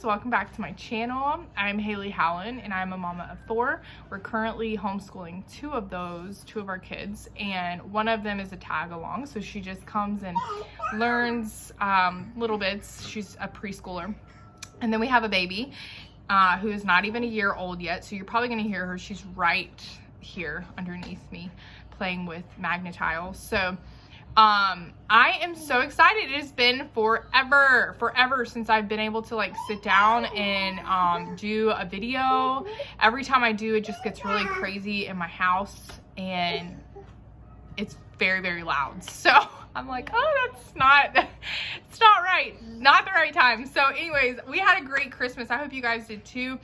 guys, welcome back to my channel. I'm Haley Hallen and I'm a mama of 4. We're currently homeschooling two of our kids, and one of them is a tag along, so she just comes and learns little bits. She's a preschooler. And then we have a baby who is not even a year old yet, so you're probably going to hear her. She's right here underneath me playing with Magnetiles. So I am so excited. It has been forever since I've been able to like sit down and do a video. Every time I do, it just gets really crazy in my house and it's very loud. So I'm like, oh, it's not right. Not the right time. So anyways, we had a great Christmas. I hope you guys did too.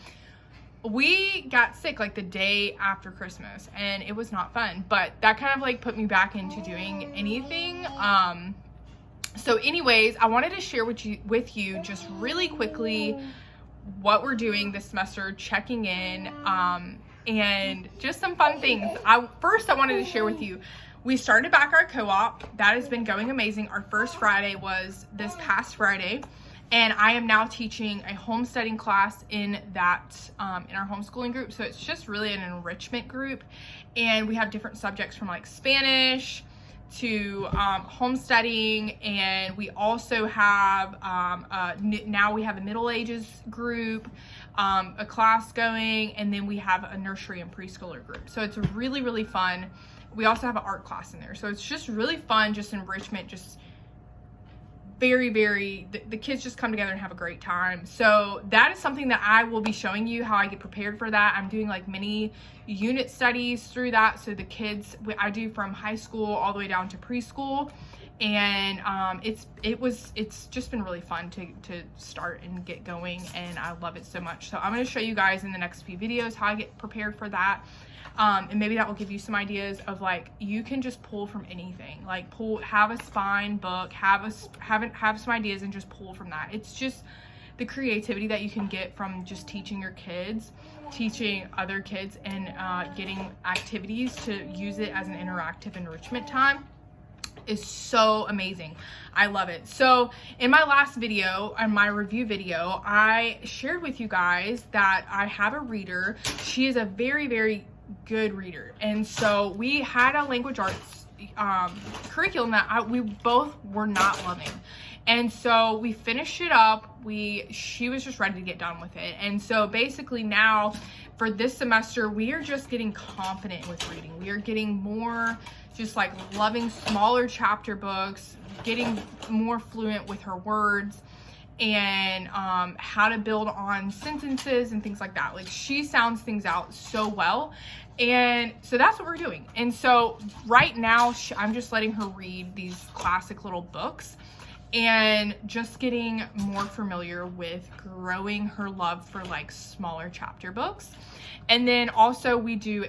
We got sick like the day after Christmas and it was not fun, but that kind of like put me back into doing anything. So anyways, I wanted to share with you just really quickly what we're doing this semester, checking in, and just some fun things. First I wanted to share with you, we started back our co-op. That has been going amazing. Our first Friday was this past Friday. And I am now teaching a homesteading class in that, in our homeschooling group. So it's just really an enrichment group. And we have different subjects from like Spanish to homesteading. And we also have, now we have a middle ages group, a class going, and then we have a nursery and preschooler group. So it's really fun. We also have an art class in there. So it's just really fun, just enrichment, just the kids just come together and have a great time. So that is something that I will be showing you how I get prepared for that. I'm doing like mini unit studies through that. So the kids, I do from high school all the way down to preschool. And it's just been really fun to start and get going, and I love it so much. So I'm going to show you guys in the next few videos how I get prepared for that. And maybe that will give you some ideas of like, you can just pull from anything, like have a spine book, have some ideas and just pull from that. It's just the creativity that you can get from just teaching your kids, teaching other kids, and getting activities to use it as an interactive enrichment time is so amazing. I love it. So in my last video, in my review video, I shared with you guys that I have a reader. She is a very good reader, and so we had a language arts curriculum that we both were not loving, and so we finished it up. She was just ready to get done with it, and so basically now for this semester we are just getting confident with reading. We are getting more just like loving smaller chapter books, getting more fluent with her words, and how to build on sentences and things like that. Like, she sounds things out so well, and so that's what we're doing. And so right now I'm just letting her read these classic little books and just getting more familiar with growing her love for like smaller chapter books. And then also we do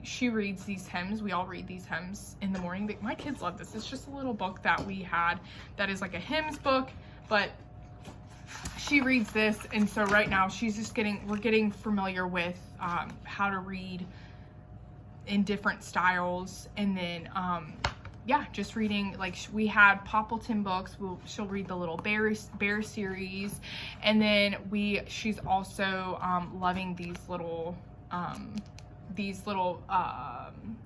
she reads these hymns. We all read these hymns in the morning. My kids love this. It's just a little book that we had that is like a hymns book, but she reads this. And so right now she's just we're getting familiar with how to read in different styles. And then yeah, just reading, like we had Poppleton books. She'll read the little bear series. And then she's also loving these little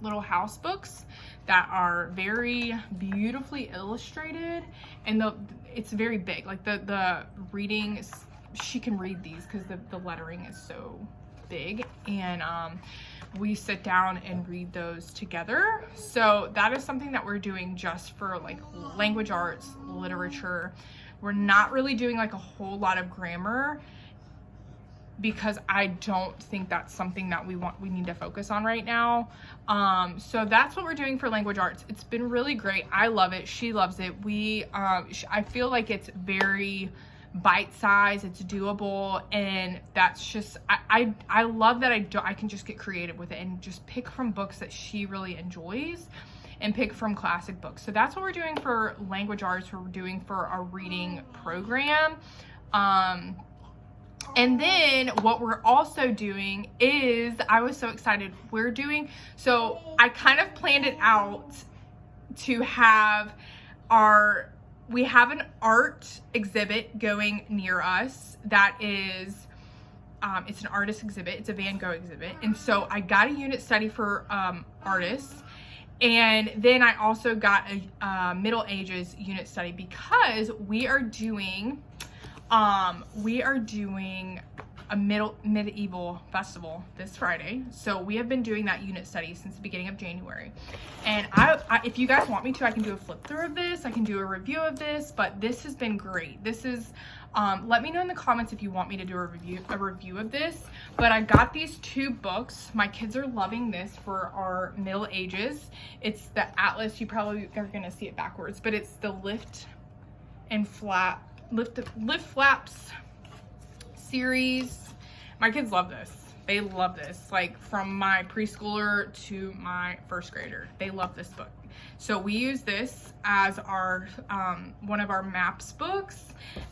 little house books that are very beautifully illustrated, and it's very big. Like the reading, she can read these because the lettering is so big, and we sit down and read those together. So that is something that we're doing just for like language arts, literature. We're not really doing like a whole lot of grammar, because I don't think that's something that we need to focus on right now. So that's what we're doing for language arts. It's been really great. I love it. She loves it. I feel like it's very bite-sized, it's doable, and that's just, I love that I can just get creative with it and just pick from books that she really enjoys and pick from classic books. So that's what we're doing for language arts. We're doing for our reading program. And then what we're also doing is, I was so excited, so I kind of planned it out to have our we have an art exhibit going near us that is, it's an artist exhibit. It's a Van Gogh exhibit. And so I got a unit study for artists. And then I also got a Middle Ages unit study because we are doing a medieval festival this Friday. So we have been doing that unit study since the beginning of January. And I if you guys want me to, I can do a flip through of this. I can do a review of this, but this has been great. This is, let me know in the comments if you want me to do a review of this. But I got these 2 books. My kids are loving this for our Middle Ages. It's the Atlas. You probably are gonna see it backwards, but it's the lift flaps series. My kids love this. They love this, like from my preschooler to my first grader. They love this book. So we use this as our one of our maps books.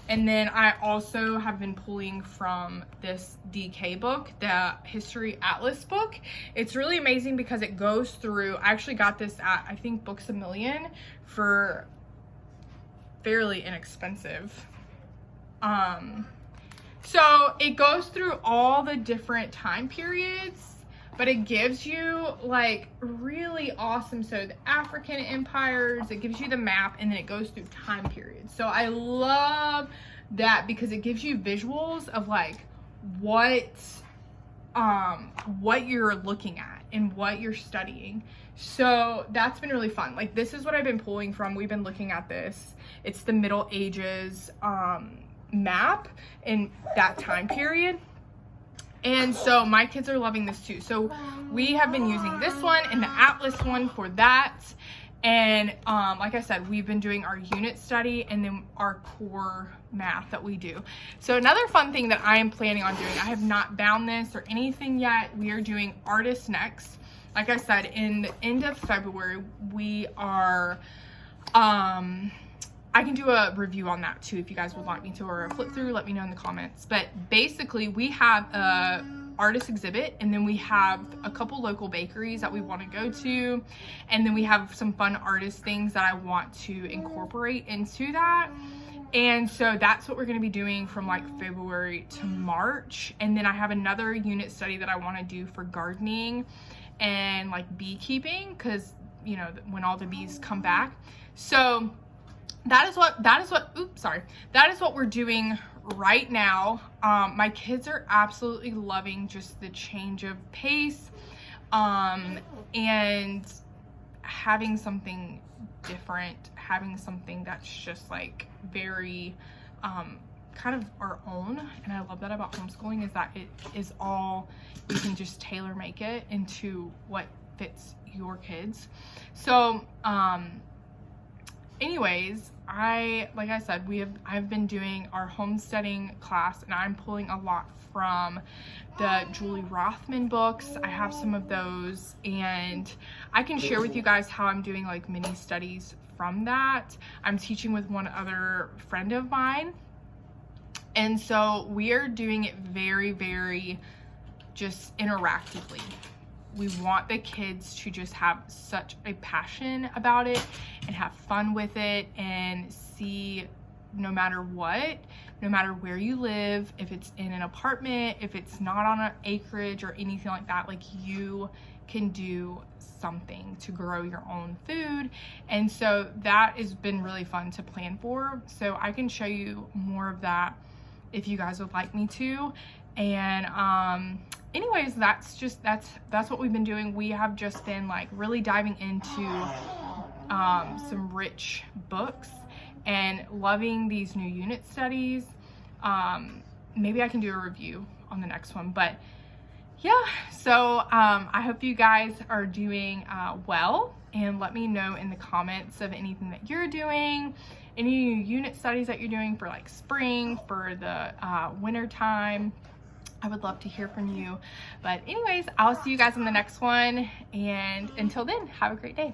And then I also have been pulling from this DK book, the History Atlas book. It's really amazing because it goes through, I actually got this at, I think, Books A Million for fairly inexpensive. So it goes through all the different time periods, but it gives you like really awesome. So the African empires, it gives you the map, and then it goes through time periods. So I love that because it gives you visuals of like what you're looking at and what you're studying. So that's been really fun. Like, this is what I've been pulling from. We've been looking at this. It's the Middle Ages map in that time period. And so my kids are loving this too. So we have been using this one and the Atlas one for that. And like I said, we've been doing our unit study and then our core math that we do. So another fun thing that I am planning on doing, I have not bound this or anything yet. We are doing Artists Next. Like I said, in the end of February, we are, I can do a review on that too if you guys would like me to, or a flip through, let me know in the comments. But basically we have a artist exhibit, and then we have a couple local bakeries that we want to go to, and then we have some fun artist things that I want to incorporate into that. And so that's what we're going to be doing from like February to March. And then I have another unit study that I want to do for gardening and like beekeeping, because you know, when all the bees come back. So that is what we're doing right now. My kids are absolutely loving just the change of pace, and having something different, having something that's just like very kind of our own. And I love that about homeschooling, is that it is all, you can just tailor make it into what fits your kids. So anyways, like I said, I've been doing our homesteading class, and I'm pulling a lot from the Julie Rothman books. I have some of those, and I can share with you guys how I'm doing like mini studies from that. I'm teaching with one other friend of mine, and so we are doing it very, very just interactively. We want the kids to just have such a passion about it and have fun with it, and see, no matter what, no matter where you live, if it's in an apartment, if it's not on an acreage or anything like that, like you can do something to grow your own food. And so that has been really fun to plan for. So I can show you more of that if you guys would like me to. And anyways, that's what we've been doing. We have just been like really diving into some rich books and loving these new unit studies. Maybe I can do a review on the next one, but yeah. So I hope you guys are doing well, and let me know in the comments of anything that you're doing, any new unit studies that you're doing for like spring, for the winter time. I would love to hear from you. But anyways, I'll see you guys in the next one, and until then, have a great day.